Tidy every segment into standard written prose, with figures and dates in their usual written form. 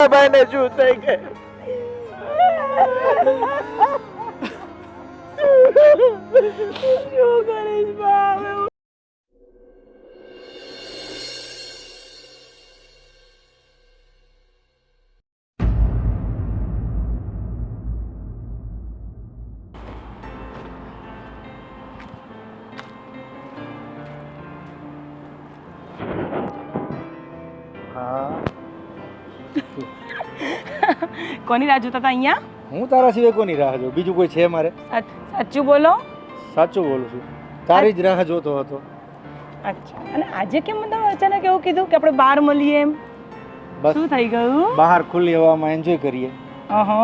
ભાઈ ને શું થઈ ગયું? શું કરીશ બાપ? કોની રાહ જોતા હતા અહીંયા? હું તારા સિવાય કોની રાહ જોઉં? બીજું કોઈ છે મારે? સાચું બોલો. સાચું બોલું છું, તારી જ રાહ જોતો હતો. અચ્છા, અને આજે કેમ તમે અચાનક એવું કીધું કે આપણે બહાર મળીએ એમ? બસ શું થઈ ગયું? બહાર ખુલ્લી હવામાં એન્જોય કરીએ. અહો,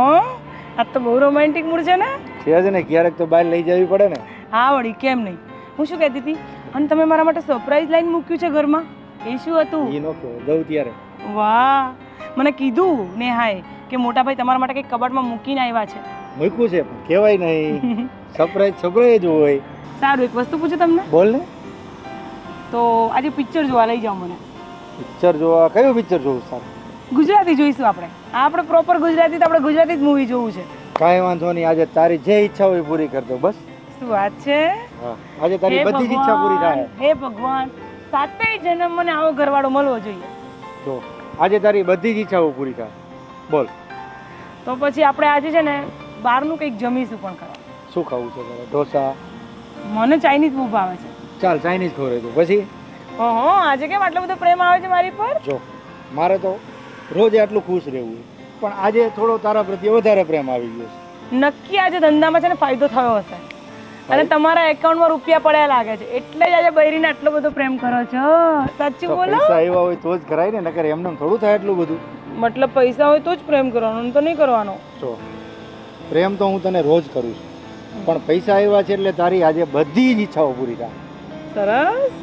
આ તો બહુ રોમેન્ટિક મૂડ છે ને. છે જ ને, ક્યારેક તો બહાર લઈ જવી પડે ને. હા વળી, કેમ નહીં. હું શું કહેતી હતી, અને તમે મારા માટે સરપ્રાઈઝ લાઈન મૂક્યું છે ઘરમાં, એ શું હતું? એ નો કહો, દઉં ત્યારે. વાહ, મને કીધું નેહાએ કે મોટા ભાઈ તમારા માટે કંઈક કબાટમાં મૂકીને આવ્યા છે. મૂક્યું છે પણ કહેવાય નહીં. સરપ્રાઈઝ હોય. સારું, એક વસ્તુ પૂછું તમને? બોલ ને. તો આજે પિક્ચર જોવા લઈ જાઓ મને. પિક્ચર જોવા? કયું પિક્ચર જોવું સારું? ગુજરાતી જોઈશું આપણે. આપણે પ્રોપર ગુજરાતી, તો આપણે ગુજરાતી જ મૂવી જોવું છે. કાંઈ વાંધો નહીં, આજે તારી જે ઈચ્છા હોય પૂરી કરતો બસ. શું વાત છે? હા, આજે તારી હે બધી જ ઈચ્છા પૂરી થાય. હે ભગવાન, સાતેય જન્મ મને આવો ઘરવાળો મળવો જોઈએ. જો આજે તારી બધી જ ઈચ્છાઓ પૂરી થાય. બોલ. તો પછી આપણે આજે છે ને બહારનું કંઈક જમીશું પણ ખરા. શું ખાવું છે તારે? ઢોસા? મને ચાઇનીઝ બહુ ભાવે છે. ચાલ ચાઇનીઝ ખવડાવી દઉં. પછી ઓહો, આજે કેમ આટલો બધો પ્રેમ આવે છે મારી પર? જો મારે તો રોજ આટલું ખુશ રહેવું, પણ આજે થોડો તારા પ્રત્યે વધારે પ્રેમ આવી ગયો છે. નક્કી આજે ધંધામાં છે ને ફાયદો થયો હશે, અને તમારા એકાઉન્ટમાં રૂપિયા પડ્યા લાગે છે, એટલે જ આજે બૈરીને આટલો બધો પ્રેમ કરો છો. સાચું તો બોલો. પૈસા આવ્યા હોય તો જ કરાય ને, નકર એમને થોડું થાય એટલું બધું. મતલબ પૈસા હોય તો જ પ્રેમ કરવાનો, તો નહીં કરવાનો. જો પ્રેમ તો હું તને રોજ કરું છું, પણ પૈસા આવ્યા છે એટલે તારી આજે બધી જ ઈચ્છાઓ પૂરી થાય. સરસ.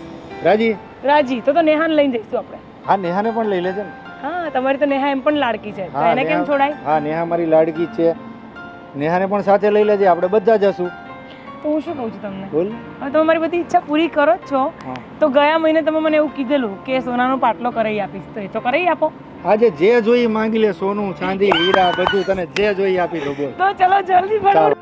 રાજી? રાજી. તો નેહાને લઈને જઈશું આપણે. હા, નેહાને પણ લઈ લેજે ને. હા, તમારી તો નેહા એમ પણ લાડકી છે, તો હા, એને કેમ છોડાય? હા, નેહા મારી લાડકી છે, નેહાને પણ સાથે લઈ લેજે, આપણે બધા જશું. તો હું શું કહું છું તમને, બોલ. હવે તમે મારી બધી ઈચ્છા પૂરી કરો જ છો, હા. તો ગયા મહિને તમે મને એવું કીધેલું કે સોનાનો પાટલો કરાવી આપીશ, તો એ તો કરાવી આપો. આજે જે જોઈ માંગી લે, સોનું ચાંદી હીરા બધું તને જે જોઈ આપી દો. બોલ. તો ચલો જલ્દી ફટાફટ.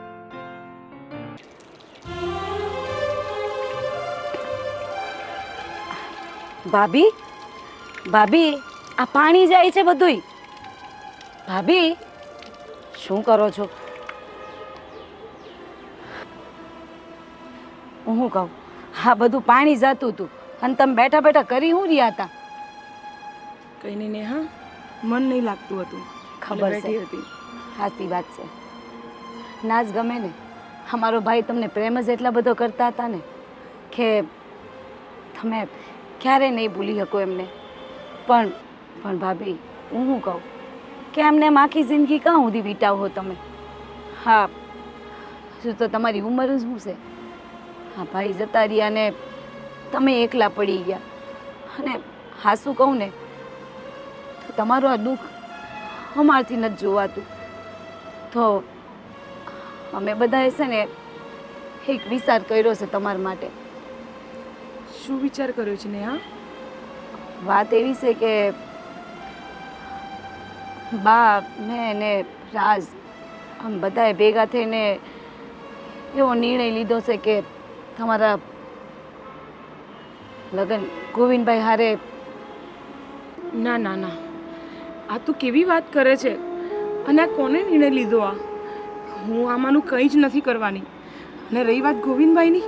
ભાભી, ભાભી, આ પાણી જાય છે બધુંય. ભાભી, શું કરો છો? હું કહું, હા બધું પાણી જતું હતું અને તમે બેઠા બેઠા કરી હું રહ્યા હતા? કઈ નહીં નેહા, મન નહીં લાગતું હતું. ખબર છે, હતી. સાચી વાત છે. ના જ ગમે ને, અમારો ભાઈ તમને પ્રેમ જ એટલા બધો કરતા હતા ને કે તમે ક્યારેય નહીં ભૂલી શકો એમને. પણ ભાભી, હું શું કહું કે એમને આખી જિંદગી કાં સુધી વીટાવો તમે? હા, શું તો તમારી ઉંમર જ શું છે? હા, ભાઈ જતા રહ્યા ને તમે એકલા પડી ગયા, અને હા શું કહું ને, તો તમારું આ દુઃખ અમારથી નથી જોવાતું. તો અમે બધાએ છે ને એક વિચાર કર્યો છે તમારા માટે. શું વિચાર કર્યો છે નેહા? વાત એવી છે કે બા, મેં ને રાજ, આમ બધાએ ભેગા થઈને એવો નિર્ણય લીધો છે કે તમારા લગ્ન ગોવિંદભાઈ હારે. ના ના ના, આ તું કેવી વાત કરે છે? અને આ કોને નિર્ણય લીધો? હું આમાંનું કંઈ જ નથી કરવાની. અને રહી વાત ગોવિંદભાઈની,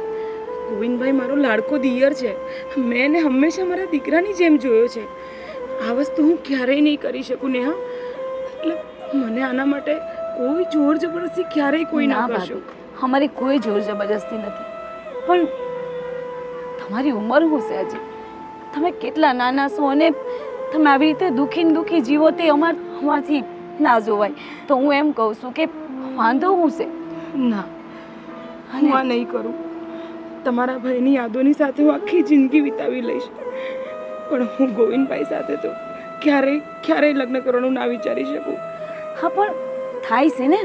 ગોવિંદભાઈ મારો લાડકો દિયર છે. મેં એને હંમેશા મારા દીકરાની જેમ જોયો છે. આ વસ્તુ હું ક્યારેય નહીં કરી શકું નેહા. એટલે મને આના માટે કોઈ જોર જબરદસ્તી ક્યારેય કોઈ ના કરશો. અમારી કોઈ જોર જબરદસ્તી નથી, પણ તમારી ઉંમર શું છે હજી? તમે કેટલા નાના છો અને તમે આવી રીતે દુઃખી ને દુઃખી જીવો તે અમારથી ના જોવાય. તો હું એમ કહું છું કે વાંધો શું છે? ના, હું આ નહીં કરું. તમારા ભાઈની યાદોની સાથે હું આખી જિંદગી વિતાવી લઈશ, પણ હું ગોવિંદભાઈ સાથે તો ક્યારેય લગ્ન કરવાનું ના વિચારી શકું. હા, પણ થાય છે ને,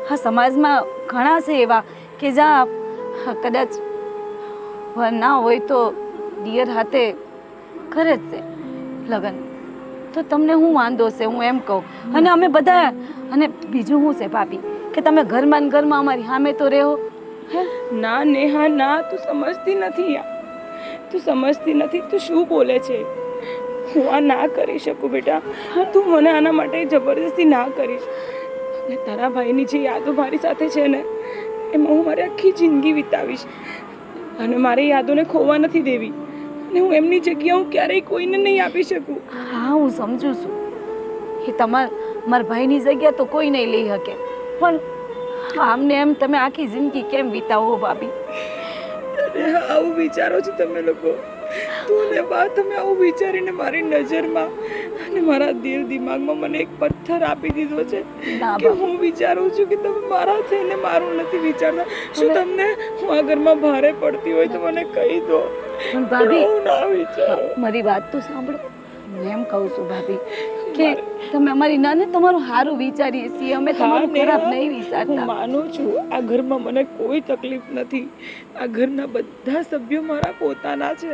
હા સમાજમાં ઘણા છે એવા કે જ્યાં કદાચ ના હોય તો દિયર હાથે કરે જ છે લગ્ન. તો તમને શું વાંધો છે હું એમ કહું. અને અમે બધા, અને બીજું શું છે ભાભી કે તમે ઘરમાં ને ઘરમાં અમારી સામે તો રહો. હે ના નેહા ના, તું સમજતી નથી યાર, તું સમજતી નથી. તું શું બોલે છે? હું આ ના કરી શકું બેટા. તું મને આના માટે જબરદસ્તી ના કરીશ. અને તારા ભાઈની જે યાદો મારી સાથે છે ને, એમાં હું મારી આખી જિંદગી વિતાવીશ. અને મારી યાદોને ખોવા નથી દેવી. અને હું એમની જગ્યા હું ક્યારેય કોઈને નહીં આપી શકું. હા હું સમજુ છું એ મારા ભાઈની જગ્યા તો કોઈ નહીં લઈ શકે, પણ આમને એમ તમે આખી જિંદગી કેમ વિતાવો ભાભી? અરે આવું વિચારો છો તમે લોકો? તું ને બા તમે આવું વિચારીને મારી નજરમાં અને મારા દિલ દિમાગમાં મને એક પથ્થર આપી દીધો છે ના કે બા. હું વિચારું છું કે તમે મારા થઈને મારું નથી વિચારતા. શું તમને હું આ ઘરમાં ભારે પડતી હોય તો મને કહી દો. પણ ભાભી હું ના વિચારો. મારી વાત તો સાંભળો. હું એમ કહું છું ભાભી કે તમે અમારી નાને તમારું સારું વિચારીએ છીએ, અમે તમારું નેહા, ખરાબ નહીં હું વિચારતા. માનું છું આ ઘરમાં મને કોઈ તકલીફ નથી. આ ઘરના બધા સભ્યો મારા પોતાના છે.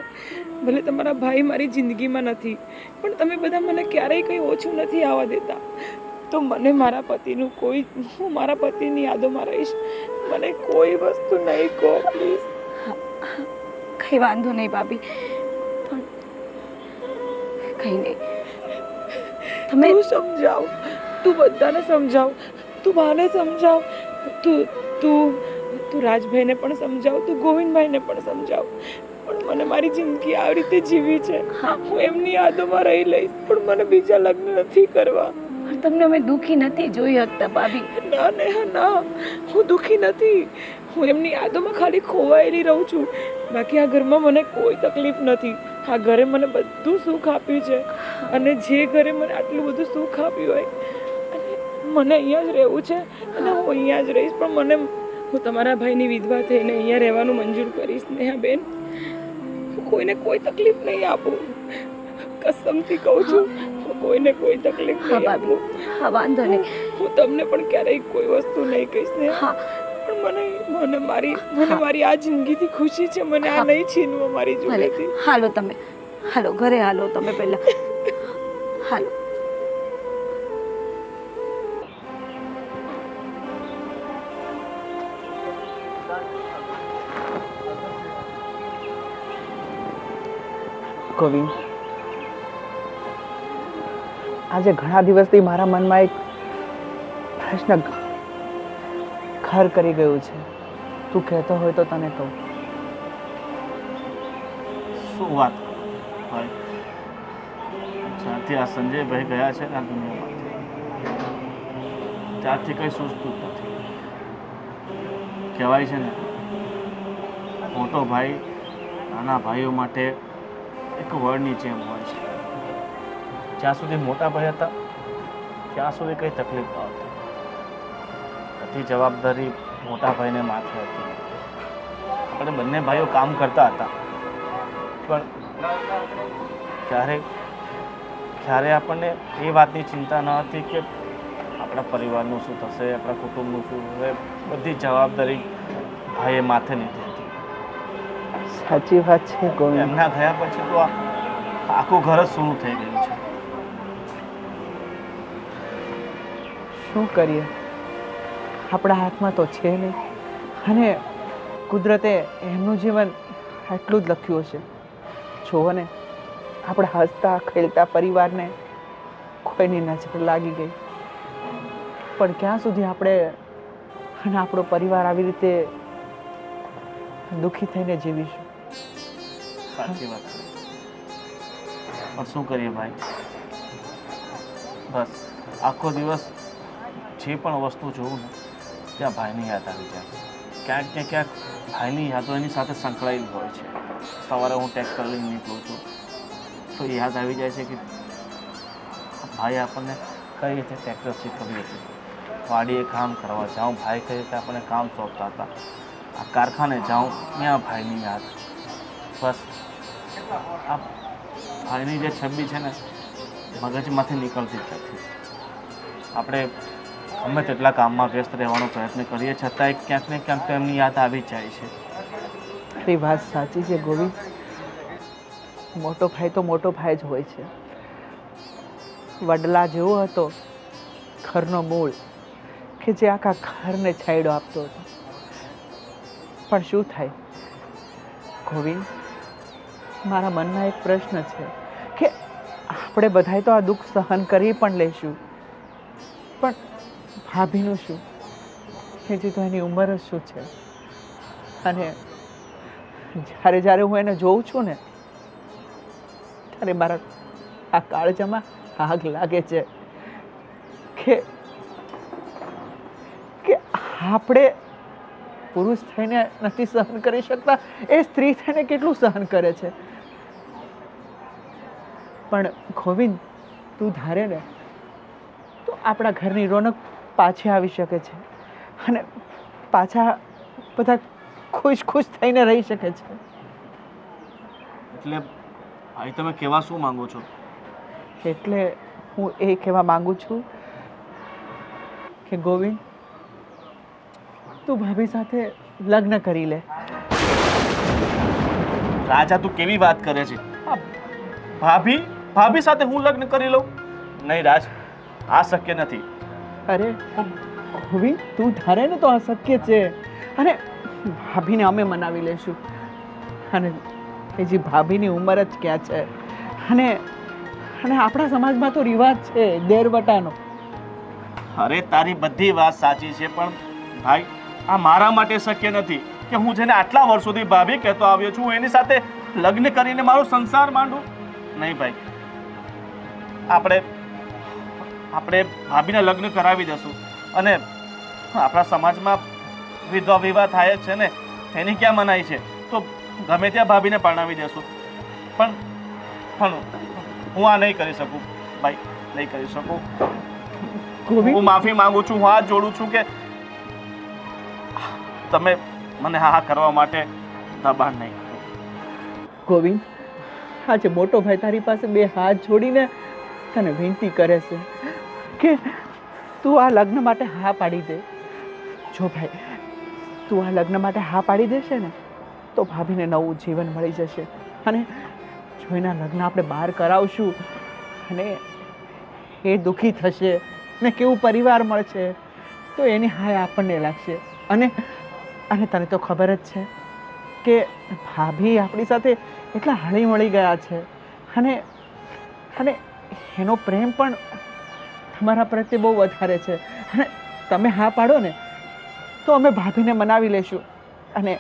ભલે તમારા ભાઈ મારી જિંદગીમાં નથી, પણ તમે બધા મને ક્યારેય કંઈ ઓછું નથી આવવા દેતા. તો મને મારા પતિનું કોઈ, હું મારા પતિની યાદોમાં રહીશ. મને કોઈ વસ્તુ નહીં કહો પ્લીઝ. કઈ વાંધો નહીં ભાભી, પણ કઈ નહીં. તમે તું સમજાવ, તું બધાને સમજાવ, તું બાને સમજાવ, તું તું તું રાજભાઈને પણ સમજાવ, તું ગોવિંદભાઈને પણ સમજાવ. પણ મને મારી જિંદગી આવી રીતે જીવી છે. હું એમની યાદોમાં રહી લઈશ, પણ મને બીજા લગ્ન નથી કરવા. પણ તમને અમે દુઃખી નથી જોઈ શકતા ભાભી. ના નેહા ના, હું દુઃખી નથી. હું એમની યાદોમાં ખાલી ખોવાયેલી રહું છું. બાકી આ ઘરમાં મને કોઈ તકલીફ નથી. આ ઘરે મને બધું સુખ આપ્યું છે. અને જે ઘરે મને આટલું બધું સુખ આપ્યું હોય, અને મને અહીંયા જ રહેવું છે, અને હું અહીંયા જ રહીશ. પણ મને, હું તમારા ભાઈની વિધવા થઈને અહીંયા રહેવાનું મંજૂર કરીશ નેહા બેન. હું કોઈને કોઈ તકલીફ નહીં આપું. કસમથી કહું છું, હું કોઈને કોઈ તકલીફ હા નહીં ભાભી, આપું. હા વાંધો નહીં. હું તમને પણ ક્યારેય કોઈ વસ્તુ નહીં કહીશ ને. હા પણ મને મારી આ જિંદગીથી ખુશી છે. મને આ નહીં છીનવો મારી ભલે જોડેથી. હાલો તમે, હાલો ઘરે હાલો તમે પહેલા. હાલો. ગોવિંદ, આજે ઘણા દિવસથી મારા મનમાં એક પ્રશ્ન ઘર કરી ગયું છે. તું કહેતો હોય તો તને કહું. શું વાત ભાઈ? જ્યારથી આ સંજયભાઈ ગયા છે ને આ દુનિયામાંથી, ત્યારથી કંઈ સૂઝતું જ નથી. કહેવાય છે ને, મોટો ભાઈ નાના ભાઈઓ માટે એક વડની જેમ હોય છે. જ્યાં સુધી મોટા ભાઈ હતા ત્યાં સુધી કંઈ તકલીફ ન હતી. બધી જવાબદારી મોટા ભાઈને માથે હતી. આપણે બંને ભાઈઓ કામ કરતા હતા, પણ ક્યારે આપણને એ વાતની ચિંતા ન હતી કે આપણા પરિવારનું શું થશે, આપણા કુટુંબનું શું થશે. બધી જવાબદારી ભાઈએ માથે લીધી હતી. સાચી વાત છે ગોવિંદ. એમના થયા પછી તો આખું ઘર જ સૂનું થઈ ગયું છે. શું કરીએ, આપણા હાથમાં તો છે નહીં. અને કુદરતે એમનું જીવન આટલું જ લખ્યું છે. જુઓ ને, આપણા હસતા ખેલતા પરિવારને કોઈની નજર લાગી ગઈ. પણ ક્યાં સુધી આપણે અને આપણો પરિવાર આવી રીતે દુઃખી થઈને જીવીશું? સાચી વાત છે. પણ શું કરીએ ભાઈ, બસ આખો દિવસ જે પણ વસ્તુ જોઉં ને ત્યાં ભાઈની યાદ આવી જાય. ક્યાંક ને ક્યાંક ભાઈની યાદો એની સાથે સંકળાયેલી હોય છે. સવારે હું ટ્રેક્ટર લઈને નીકળું છું તો યાદ આવી જાય છે કે ભાઈ આપણને કઈ રીતે ટ્રેક્ટર શીખવ્યું હતું. વાડીએ કામ કરવા જાઉં, ભાઈ કઈ રીતે આપણને કામ સોંપતા હતા. આ કારખાને જાઉં, ત્યાં ભાઈની યાદ. બસ આ ભાઈની જે છબી છે ને મગજમાંથી નીકળતી જ નથી. આપણે ગમે તેટલા કામમાં વ્યસ્ત રહેવાનો પ્રયત્ન કરીએ છતાંય ક્યાંક ને ક્યાંક તો એમની યાદ આવી જ જાય છે. તારી વાત સાચી છે ગોવિંદ. મોટો ભાઈ તો મોટો ભાઈ જ હોય છે. વડલા જેવો હતો, ઘરનો મૂળ કે જે આખા ઘરને છાંયડો આપતો હતો. પણ શું થાય ગોવિંદ, મારા મનમાં એક પ્રશ્ન છે કે આપણે બધાય તો આ દુઃખ સહન કરી પણ લઈશું, પણ ભાભીનું શું? હજી તો એની ઉંમર જ શું છે. અને જ્યારે જ્યારે હું એને જોઉં છું ને ત્યારે મારા આ કાળજામાં આગ લાગે છે કે આપણે પુરુષ થઈને નથી સહન કરી શકતા, એ સ્ત્રી થઈને કેટલું સહન કરે છે. પણ ગોવિંદ, તું ધારે ને તો આપણા ઘરની રોનક પાછી આવી શકે છે અને પાછા બધા ખુશ ખુશ થઈને રહી શકે છે. એટલે ભાઈ તમે કહેવા શું માંગો છો? એટલે હું એ કહેવા માંગુ છું કે ગોવિંદ, તું ભાભી સાથે લગ્ન કરી લે. રાજા, તું કેવી વાત કરે છે? ભાભી સાથે હું લગ્ન કરી લઉં? નહીં રાજ, આ શક્ય નથી. અરે ગોવિંદ, તું ધારે ને તો આ શક્ય છે. અને ભાભીને અમે મનાવી લેશું. અને હજી ભાભીની ઉંમર જ ક્યાં છે. અને આપણા સમાજમાં તો રિવાજ છે દેરવટાનો. અરે તારી બધી વાત સાચી છે, પણ ભાઈ આ મારા માટે શક્ય નથી કે હું જેને આટલા વર્ષોથી ભાભી કહેતો આવ્યો છું એની સાથે લગ્ન કરીને મારો સંસાર માંડું. નહીં ભાઈ, આપણે ભાભીને લગ્ન કરાવી દઈશું. અને આપણા સમાજમાં વિધવા વિવાહ થાય જ છે ને, એની ક્યાં મનાઈ છે? તો ગમે ત્યાં ભાભીને પરણાવી દેશું. પણ હું આ નહીં કરી શકું ભાઈ, નહીં કરી શકું. હું માફી માંગુ છું, હું હાથ જોડું છું કે તમે મને હા કરવા માટે દબાણ નહીં કરો. ગોવિંદ, આજે મોટો ભાઈ તારી પાસે બે હાથ જોડીને તને વિનંતી કરે છે કે તું આ લગ્ન માટે હા પાડી દે. જો ભાઈ, તું આ લગ્ન માટે હા પાડી દેશે ને તો ભાભીને નવું જીવન મળી જશે. અને જો એના લગ્ન આપણે બહાર કરાવશું અને એ દુઃખી થશે ને કેવું પરિવાર મળશે તો એની હાય આપણને લાગશે. અને તને તો ખબર જ છે કે ભાભી આપણી સાથે એટલા હળી મળી ગયા છે અને એનો પ્રેમ પણ તમારા પ્રત્યે બહુ વધારે છે. અને તમે હા પાડો ને તો અમે ભાભીને મનાવી લેશું. અને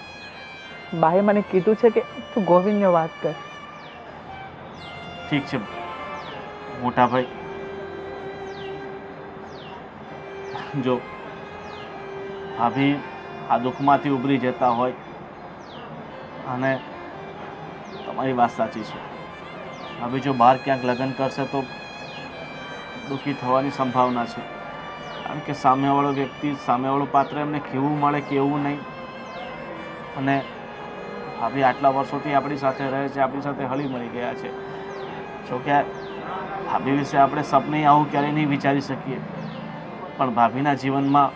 બાએ મને કીધું છે કે તું ગોવિંદને વાત કર. ઠીક છે મોટા ભાઈ, જો ભાભી આ દુઃખમાંથી ઉભરી જતા હોય, અને તમારી વાત સાચી છે, ભાભી જો બહાર ક્યાંક લગ્ન કરશે તો દુઃખી થવાની સંભાવના છે. કારણ કે સામેવાળો વ્યક્તિ, સામેવાળું પાત્ર એમને કેવું મળે કેવું નહીં. અને ભાભી આટલા વર્ષોથી આપણી સાથે રહે છે, આપણી સાથે હળી મળી ગયા છે. જો કે ભાભી વિશે આપણે સપને આવું ક્યારેય નહીં વિચારી શકીએ, પણ ભાભીના જીવનમાં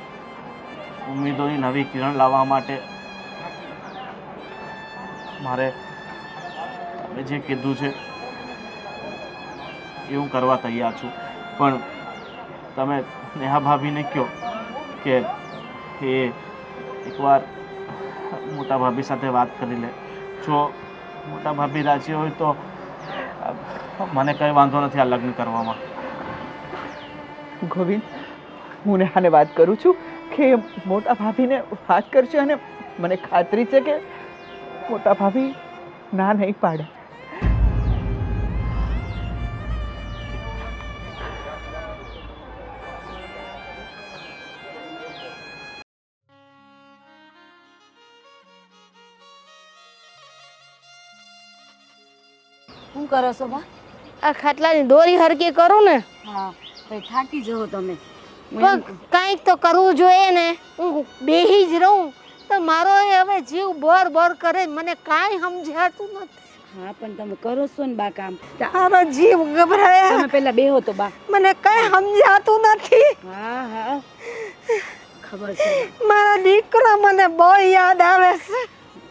ઉમ્મીદોની નવી કિરણ લાવવા માટે મારે તમે જે કીધું છે એ હું કરવા તૈયાર છું. પણ તમે નેહા ભાભીને કહો કે એ એકવાર મોટા ભાભી સાથે વાત કરી લે. જો મોટા ભાભી રાજી હોય તો મને કંઈ વાંધો નથી આ લગ્ન કરવામાં. ગોવિંદ, હું નેહાને વાત કરું છું કે મોટા ભાભીને વાત કરશે અને મને ખાતરી છે કે મોટા ભાભી ના નહીં પાડે. શું કરો છો બા? આ ખાટલાની દોરી હરકી કરું ને હા, ભાઈ થાકી જવો તમે. પણ કાંઈક તો કરવું જોઈએ ને. હું બેહી જ રહું તો મારો હવે જીવ બોર બોર કરે, મને કાંઈ સમજાતું નથી. હા, પણ તમે કરો છો ને બા કામ. મારો જીવ ગભરાય. તમે પેલા બેહો તો બા. મને કાંઈ સમજાતું નથી. હા ખબર છે. મારો દીકરો મને બહુ યાદ આવે છે.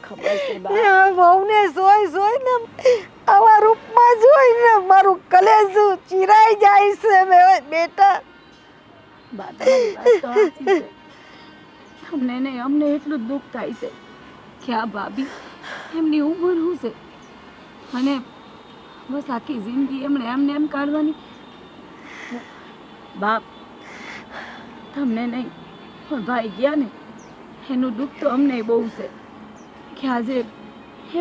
ખબર છે બા. આ વહુને જોઈને આવા રૂપમાં જોઈને મારું કલેજું ચીરાઈ જાય છે બેટા. બા તમારી વાત તો સાચી છે. તમને નહીં અમને એટલું જ દુઃખ થાય છે કે આ ભાભી એમની ઉંમર શું છે અને બસ આખી જિંદગી એમણે એમને એમ કાઢવાની. બાપ તમને નહીં પણ ભાઈ ગયા ને એનું દુઃખ તો અમને બહુ છે કે આજે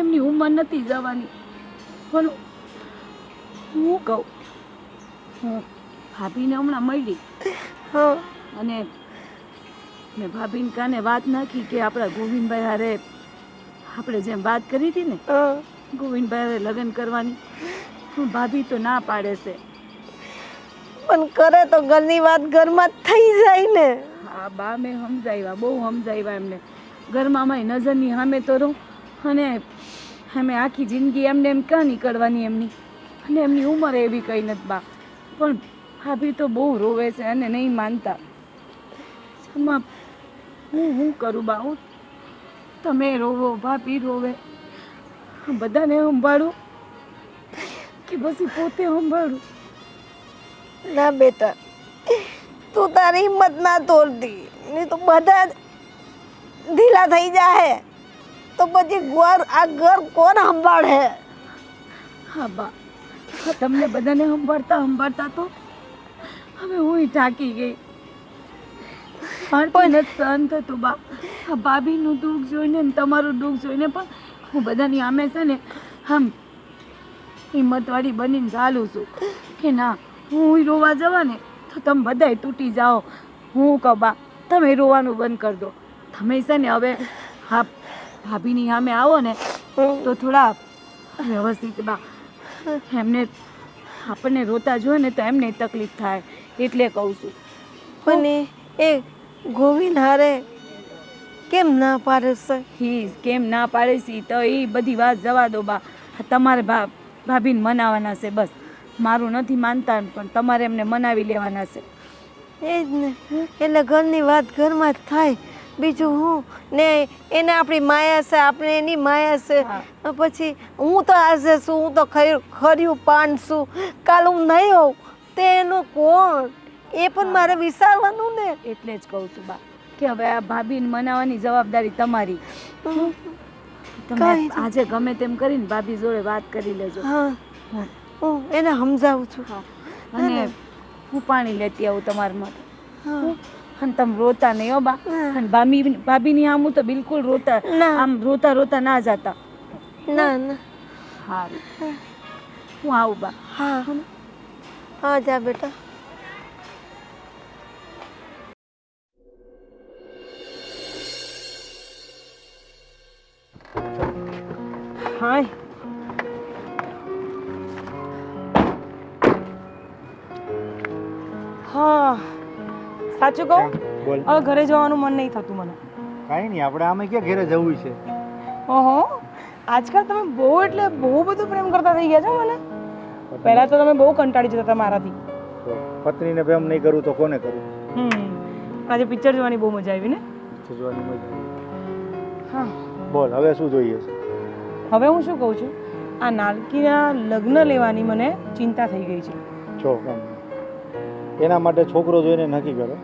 એમની ઉંમર નથી જવાની. પણ હું કહું હું ભાભીને હમણાં મળી હા અને મેં ભાભીને કાને વાત નાખી કે આપણા ગોવિંદભાઈ હારે આપણે જેમ વાત કરી હતી ને હા. ગોવિંદભાઈ હારે લગ્ન કરવાની. પણ ભાભી તો ના પાડે છે. પણ કરે તો ઘરની વાત ઘરમાં જ થઈ જાય ને. હા બા મેં સમજાવ્યા બહુ સમજાવ્યા એમને. ઘરમાં મારી નજરની સામે તો રહું અને અમે આખી જિંદગી એમને એમ ક્યાં નીકળવાની એમની અને એમની ઉંમર એવી કંઈ નથી બા. પણ ભાભી તો બહુ રોવે છે અને નહીં માનતા. એમાં હું કરું બા? હું તમે રોવો ભાભી રોવે બધાને સંભાળું કે પછી પોતે સંભાળું? ના બેટા, તું તારી હિંમત ના તોડતી નહીં તો બધા જ ઢીલા થઈ જાય તો પછી આ ઘર કોણ સંભાળે? હા બા, તમને બધાને સંભાળતા તો હવે હું થાકી ગઈ. મારથી નથી સહન થતું બા. આ ભાભીનું દુઃખ જોઈને ને તમારું દુઃખ જોઈને પણ હું બધાની સામે છે ને આમ હિંમતવાળી બનીને ચાલું છું કે ના હું રોવા જવા ને તો તમે બધાય તૂટી જાઓ. હું કહું બા તમે રોવાનું બંધ કરી દો. તમે છે ને હવે હા ભાભીની સામે આવો ને તો થોડા વ્યવસ્થિત બા. એમને આપણને રોતા જોઈએ ને તો એમને તકલીફ થાય એટલે કહું છું. પણ એ ગોવિંદ હારે કેમ ના પાડે છે? કેમ ના પાડે છે તો એ બધી વાત જવા દો બા. તમારે ભાભીને મનાવવાના છે બસ. મારું નથી માનતા પણ તમારે એમને મનાવી લેવાના છે. એ જ ને, એટલે ઘરની વાત ઘરમાં જ થાય. બીજું હું ને એને આપણી માયા છે, આપણે એની માયા છે. પછી હું તો આજે છું, હું તો ખર્યું પાન છું, કાલ હું નહીં હોઉં તે એનું કોણ? એ પણ મારે વિચારવાનું ને. એટલે જ કહું છું બા કે હવે આ ભાભીને મનાવવાની જવાબદારી તમારી. તમે આજે ગમે તેમ કરીને ભાભી જોડે વાત કરી લેજો. હા હું એને સમજાવું છું. અને હું પાણી લેતી આવું તમારા માટે. અને તમે રોતા નહીં હો બા. અને ભાભીની આમ તો બિલકુલ રોતા આમ રોતા ના જતા. ના ના સારું હું આવું બા. હા હા જા બેટા. હાય હા સાચું કહું બોલ. હવે ઘરે જવાનું મન નહીં થતું મને. કાંઈ નહીં, આપણે આમે ક્યાં ઘરે જવું છે? ઓહો આજકાલ તમે બહુ એટલે બહુ બધું પ્રેમ કરતા થઈ ગયા છો મને. પહેલા તો તમે બહુ કંટાળી જતા હતા મારાથી. તો પત્નીને પ્રેમ નહીં કરું તો કોને કરું? આજે પિક્ચર જોવાની બહુ મજા આવી ને. જોવાની મજા આવી. હા બોલ હવે શું જોઈએ છે? હવે હું શું કહું છું, આ નાનકીના લગ્ન લેવાની મને ચિંતા થઈ ગઈ છે. જો એના માટે છોકરો જોઈને નક્કી કરો.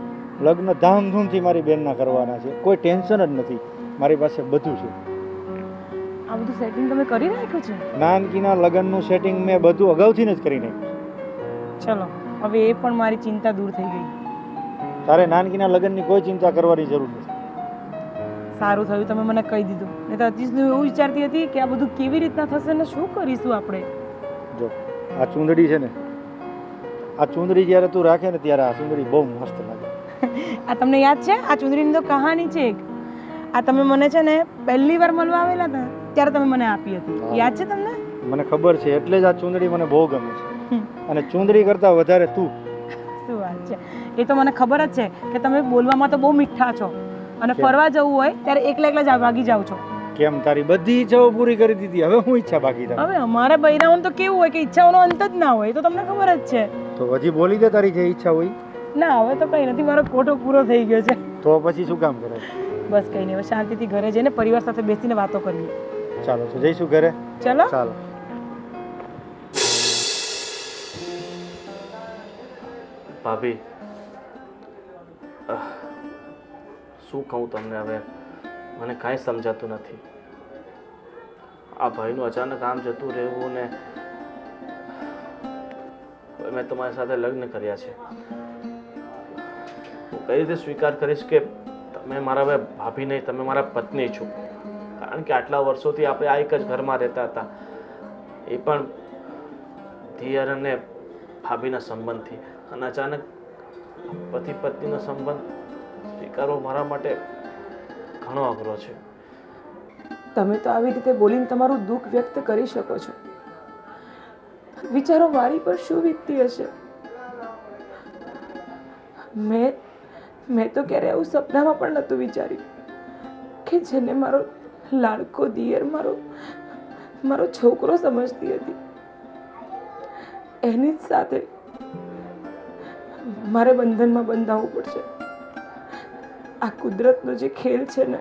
લગ્ન ધામધૂમથી મારી બેનના કરવાના છે, કોઈ ટેન્શન જ નથી. મારી પાસે બધું છે. આ બધું સેટિંગ તમે કરી રાખ્યું છે? નાનકીના લગ્નનું સેટિંગ મેં બધું અગાઉથી જ કરી નાખ્યું. ચલો હવે એ પણ મારી ચિંતા દૂર થઈ ગઈ. તારે નાનકીના લગ્નની કોઈ ચિંતા કરવાની જરૂર નથી. સારું થયું તમે મને કહી દીધું. નહીં તો અતીશનું એવું વિચારતી હતી કે આ બધું કેવી રીતના થશે ને શું કરીશું આપણે. જો આ ચૂંદડી છે ને, આ ચૂંદડી જ્યારે તું રાખે ને ત્યારે આ ચૂંદડી બહુ મસ્ત લાગે. આ તમને યાદ છે? આ ચૂંદડીની તો કહાની છે એક. આ તમે મને છે ને પહેલી વાર મળવા આવેલા હતા ત્યારે તમે મને આપી હતી. યાદ છે તમને? મને ખબર છે, એટલે જ આ ચૂંદડી મને બહુ ગમે છે. અને ચૂંદડી કરતાં વધારે તું. શું વાત છે! એ તો મને ખબર જ છે કે તમે બોલવામાં તો બહુ મીઠા છો અને ફરવા જવું હોય ત્યારે એકલા જ ભાગી જાવ છો. કેમ તારી બધી ઈચ્છાઓ પૂરી કરી દીધી, હવે હું ઈચ્છા બાકી થાય? હવે અમારા બૈરાઓને તો કેવું હોય કે ઈચ્છાઓનો અંત જ ના હોય, તો તમને ખબર જ છે. તો હજી બોલી દે તારી જે ઈચ્છા હોય. ના હવે તો કઈ નથી, મારો કોઠો પૂરો થઈ ગયો છે. તો પછી શું કામ કરે? બસ કંઈ નહીં, હવે શાંતિથી ઘરે જઈને પરિવાર સાથે બેસીને વાતો કરીએ. ચાલો તો જઈશું ઘરે. ચલો. ચાલો. ભાભી, શું કહું તમને હવે? મને કાંઈ સમજાતું નથી. આ ભાઈનું અચાનક આમ જતું રહેવું ને હવે મેં તમારી સાથે લગ્ન કર્યા છે. હું કઈ રીતે સ્વીકાર કરીશ કે તમે મારા હવે ભાભી નહીં, તમે મારા પત્ની છો? કારણ કે આટલા વર્ષોથી આપણે આ એક જ ઘરમાં રહેતા હતા, એ પણ દિયર અને ભાભીના સંબંધથી. અને અચાનક પતિ પત્નીનો સંબંધ સ્વીકારવો મારા માટે ઘણો અઘરો છે. તમે તો આવી રીતે બોલીને તમારું દુઃખ વ્યક્ત કરી શકો છો. વિચારો મારી પર શું વીતતી હશે. મેં તો ક્યારે આવું સપનામાં પણ નહોતું વિચાર્યું કે જેને મારો લાડકો દિયર મારો છોકરો સમજતી હતી, એની જ સાથે મારે બંધનમાં બંધાવવું પડશે. આ કુદરતનો જે ખેલ છે ને,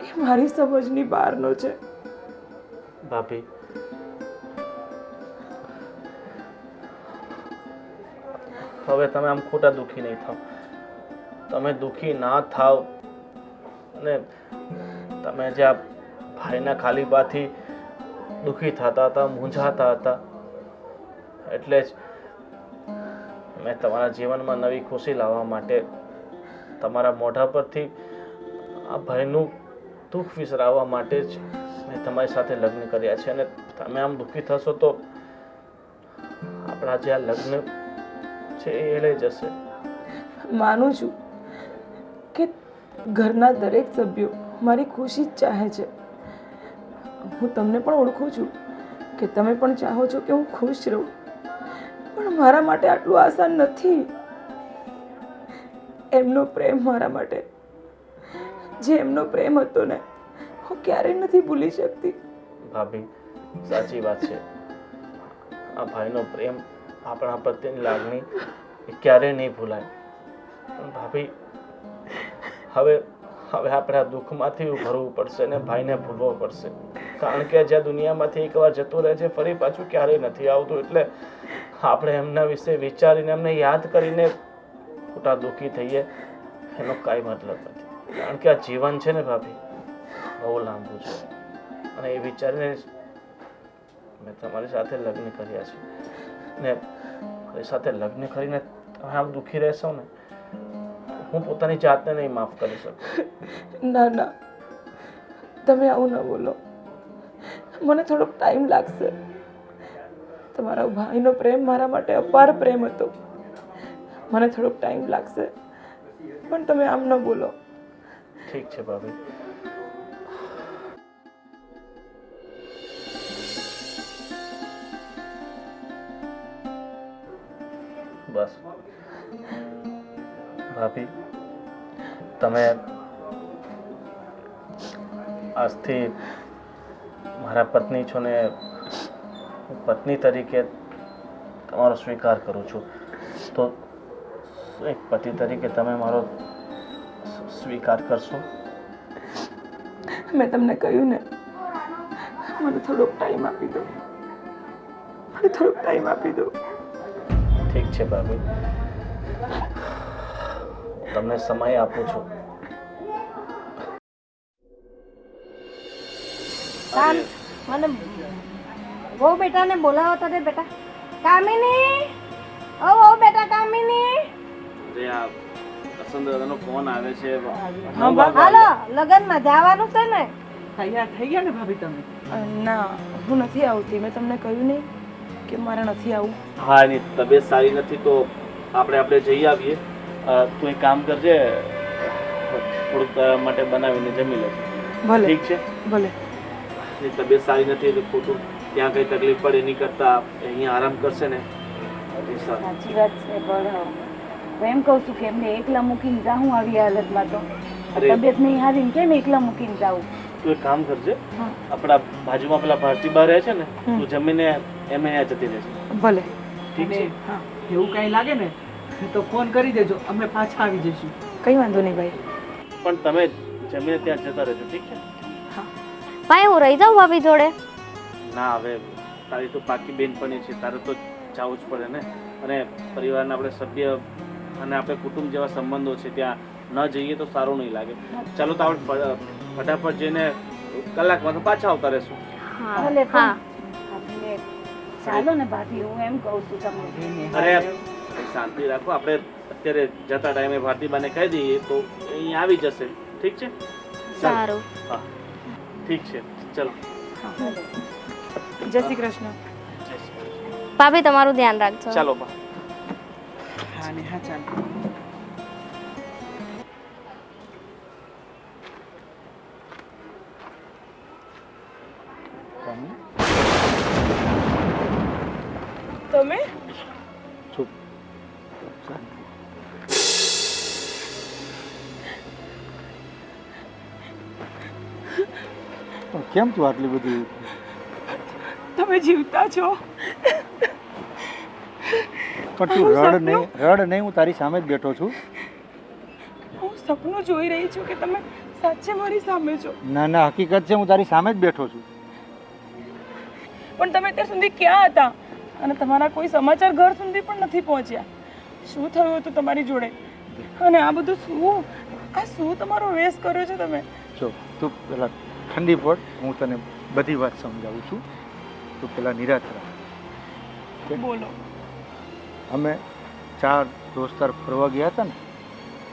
એ મારી સમજની બહારનો છે. ભાભી, હવે તમે આમ ખોટા દુઃખી નહીં થાવ. તમે દુઃખી ના થાવ અને તમે જે આ ભાઈના ખાલીપાથી દુઃખી થતા હતા, મૂંઝાતા હતા, એટલે જ મેં તમારા જીવનમાં નવી ખુશી લાવવા માટે તમારા મોઢા પરથી આ ભાઈનું દુઃખ વિસરાવવા માટે જ મેં તમારી સાથે લગ્ન કર્યા છે. અને તમે આમ દુઃખી થશો તો આપણા જે આ લગ્ન છે એ લઈ જશે. માનું છું કે ઘરના દરેક સભ્યો મારી ખુશી જ ચાહે છે. હું તમને પણ ઓળખું છું કે તમે પણ ચાહો છો કે હું ખુશ રહું, પણ મારા માટે આટલું આસાન નથી. એમનો પ્રેમ મારા માટે, જે એમનો પ્રેમ હતો ને, હું ક્યારેય નથી ભૂલી શકતી. ભાભી, સાચી વાત છે. આ ભાઈનો પ્રેમ, આપણા પ્રત્યેની લાગણી એ ક્યારેય નહીં ભૂલાય. પણ ભાભી, હવે આપણે આ દુઃખમાંથી ઉભરવું પડશે ને ભાઈને ભૂલવો પડશે. કારણ કે જ્યાં દુનિયામાંથી એકવાર જતું રહે છે, ફરી પાછું ક્યારેય નથી આવતું. એટલે આપણે એમના વિશે વિચારીને, એમને યાદ કરીને ખોટા દુઃખી થઈએ એનો કાંઈ મતલબ નથી. કારણ કે આ જીવન છે ને ભાભી, બહુ લાંબુ છે. અને એ વિચારીને મેં તમારી સાથે લગ્ન કર્યા છે. ને મારી સાથે લગ્ન કરીને તમે આમ દુઃખી રહેશો ને, હું પોતાની જાતને નહીં માફ કરી શકું. ના ના, તમે આવું ન બોલો. મને થોડોક ટાઈમ લાગશે. તમારા ભાઈનો પ્રેમ મારા માટે અપાર પ્રેમ હતો. મને થોડોક ટાઈમ લાગશે, પણ તમે આમ ન બોલો. ઠીક છે ભાભી. બસ ભાભી, તમે આજથી મારા પત્ની છો ને હું પત્ની તરીકે તમારો સ્વીકાર કરું છું. તો એક પતિ તરીકે તમે મારો સ્વીકાર કરશો? મેં તમને કહ્યું ને, મને થોડોક ટાઈમ આપી દો. મને થોડોક ટાઈમ આપી દો. ઠીક છે ભાભી, તમને સમય આપું છું. મને વો બેટાને બોલાવો તો રે બેટા. કામિની, ઓ બેટા કામિની. અરે આ વસંતદાદાનો ફોન આવે છે. હાલો, લગનમાં જવાનું છે ને? તૈયાર થઈ ગયા ને ભાભી તમે? ના, હું નથી આવતી. મેં તમને કહ્યું નહીં કે મારે નથી આવવું. હા, એની તબિયત સારી નથી તો આપણે જઈ આવીએ. તું એક કામ કરજે, થોડુંક તારા માટે બનાવીને જમી લેજે. ભલે. ઠીક છે? ભલે. એની તબિયત સારી નથી એટલે ખોટું ત્યાં કંઈ તકલીફ પડે એની કરતાં અહીંયા આરામ કરશે ને એ સારું. સાચી વાત છે, પણ હું એમ કહું છું કે એમને એકલા મૂકીને જાઉં આવી હાલતમાં તો? અરે. તબિયત નહીં હારી ને કેમ એકલા મૂકીને જાઉં? તું એક કામ કરજે, હા. આપણા બાજુમાં પેલા ભારતીબા રહે છે ને, હમ. તું જમીને એમને ત્યાં જતી રહેશે. ભલે. ઠીક છે? હા. એવું કઈ લાગે ને તો ફોન કરી દેજો, અમે પાછા આવી જઈશું. કંઈ વાંધો નહીં ભાઈ. પણ તમે જમીને ત્યાં જતા રહેજો, ઠીક છે? ભાઈ હું રહી જાઉં ભાભી જોડે? ના, હવે તારી તો પાકી બેનપણી છે, તારે તો જવું જ પડે ને. અને પરિવારના આપણે સભ્ય અને આપણે કુટુંબ જેવા સંબંધો છે, ત્યાં ન જઈએ તો સારું નહીં લાગે. ચાલો તો આપણે ફટાફટ જઈને કલાકમાં તો પાછા આવતા રહેશું. ભલે પણ હા આપણે ચાલો ને ભાભી, હું એમ કહું છું તમને. અરે શાંતિ રાખો, આપણે અત્યારે જતા ટાઈમે ભારતીબાને કહી દઈએ તો અહીં આવી જશે, ઠીક છે? સારું. હા ઠીક છે, ચલો. જય શ્રી કૃષ્ણ. ભાભી તમારું ધ્યાન રાખજો. ચાલો બા. હા ને હા, ચાલો. તમે ચૂપ શાંતિ. પણ કેમ તું આટલી બધી તમે જીવતા છો? પણ તું રડ નહીં, હું તારી સામે જ બેઠો છું. હું સપનું જોઈ રહી છું કે તમે સાચે મારી સામે છો. ના હકીકત છે, હું તારી સામે જ બેઠો છું. પણ તમે અત્યાર સુધી ક્યાં હતા? અને તમારા કોઈ સમાચાર ઘર સુધી પણ નથી પહોંચ્યા. શું થયું હતું તમારી જોડે? અને આ બધું શું? આ શું તમારો વેશ કર્યો છે તમે? જો તું પેલા ઠંડી પડ, હું તને બધી વાત સમજાવું છું. તું પેલા નિરાશ રાખ. બોલો. અમે 4 દોસ્તાર ફરવા ગયા હતા ને,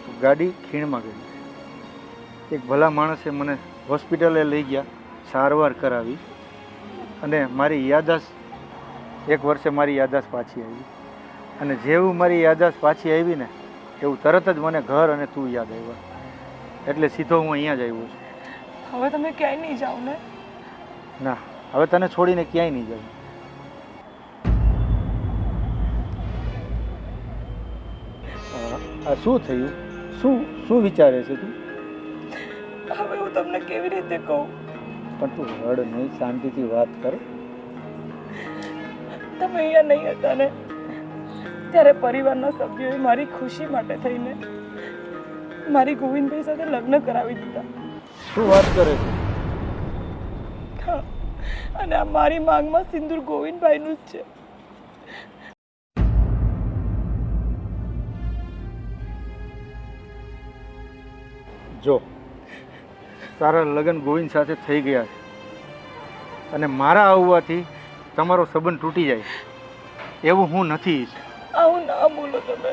તો ગાડી ખીણમાં ગઈ. એક ભલા માણસે મને હોસ્પિટલે લઈ ગયા, સારવાર કરાવી, અને મારી યાદાશત 1 વર્ષે મારી યાદાશત પાછી આવી. અને જેવું મારી યાદાશત પાછી આવી ને, એવું તરત જ મને ઘર અને તું યાદ આવ્યા. એટલે સીધો હું અહીંયા જ આવ્યો છું. હવે તમે ક્યાંય નહીં જાઓ ને? ના, હવે તને છોડીને ક્યાંય નહીં જાઉં. આ શું થયું? શું વિચારે છે તું? હવે હું તમને કેવી રીતે કહું? પણ તું રડ નહીં, શાંતિથી વાત કર. તમે અહીંયા નહીં હતા ને, ત્યારે પરિવારના સભ્યોએ મારી ખુશી માટે થઈને મારી ગોવિંદભાઈ સાથે લગ્ન કરાવી દીધા. શું વાત કરે છે? હા, અને આ મારી માંગમાં સિંદૂર ગોવિંદભાઈનું જ છે. જો તારા લગ્ન ગોવિંદ સાથે થઈ ગયા છે, અને મારા આવવાથી તમારો સંબંધ તૂટી જાય એવું હું નથી ઈચ્છતો. આવું ના બોલો તમે.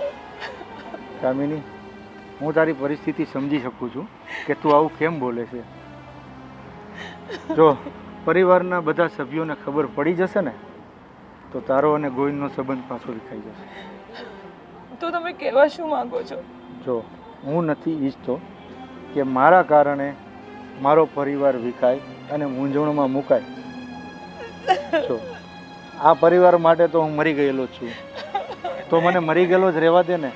કામિની, હું તારી પરિસ્થિતિ સમજી શકું છું કે તું આવું કેમ બોલે છે. જો પરિવારના બધા સભ્યોને ખબર પડી જશે ને, તો તારો અને ગોવિંદનો સંબંધ પાછો વિખાઈ જશે. તો તમે કહેવા શું માંગો છો? જો હું નથી ઈચ્છતો કે મારા કારણે મારો પરિવાર વિખાય અને મૂંઝવણમાં મુકાય. જો આ પરિવાર માટે તો હું મરી ગયેલો જ છું, તો મને મરી ગયેલો જ રહેવા દે ને.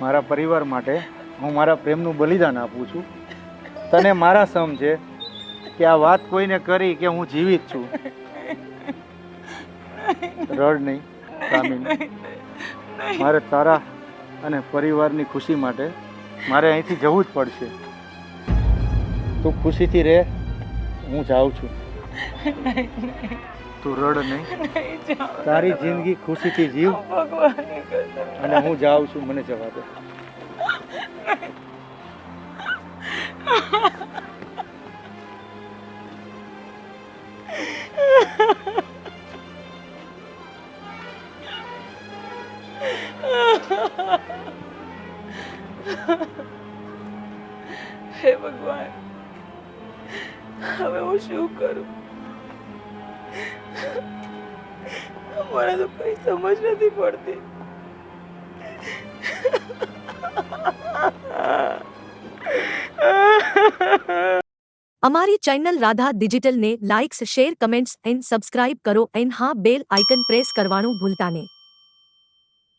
મારા પરિવાર માટે હું મારા પ્રેમનું બલિદાન આપું છું. તને મારા સમ છે કે આ વાત કોઈને કરી કે હું જીવિત છું. રડ નહીં કામિની, મારે તારા અને પરિવારની ખુશી માટે મારે અહીંથી જવું જ પડશે. તું ખુશીથી રહે, હું જાઉં છું. તું રડ નહીં, તારી જિંદગી ખુશીથી જીવ, અને હું જાઉં છું. મને જવા દે. હે ભગવાન, હવે હું શું કરું? મને તો કઈ સમજ નથી પડતી. અમારી ચેનલ રાધા ડિજિટલને likes share comments and subscribe કરો એન્ડ હા બેલ આઇકન પ્રેસ કરવાનું ભૂલતા નહીં.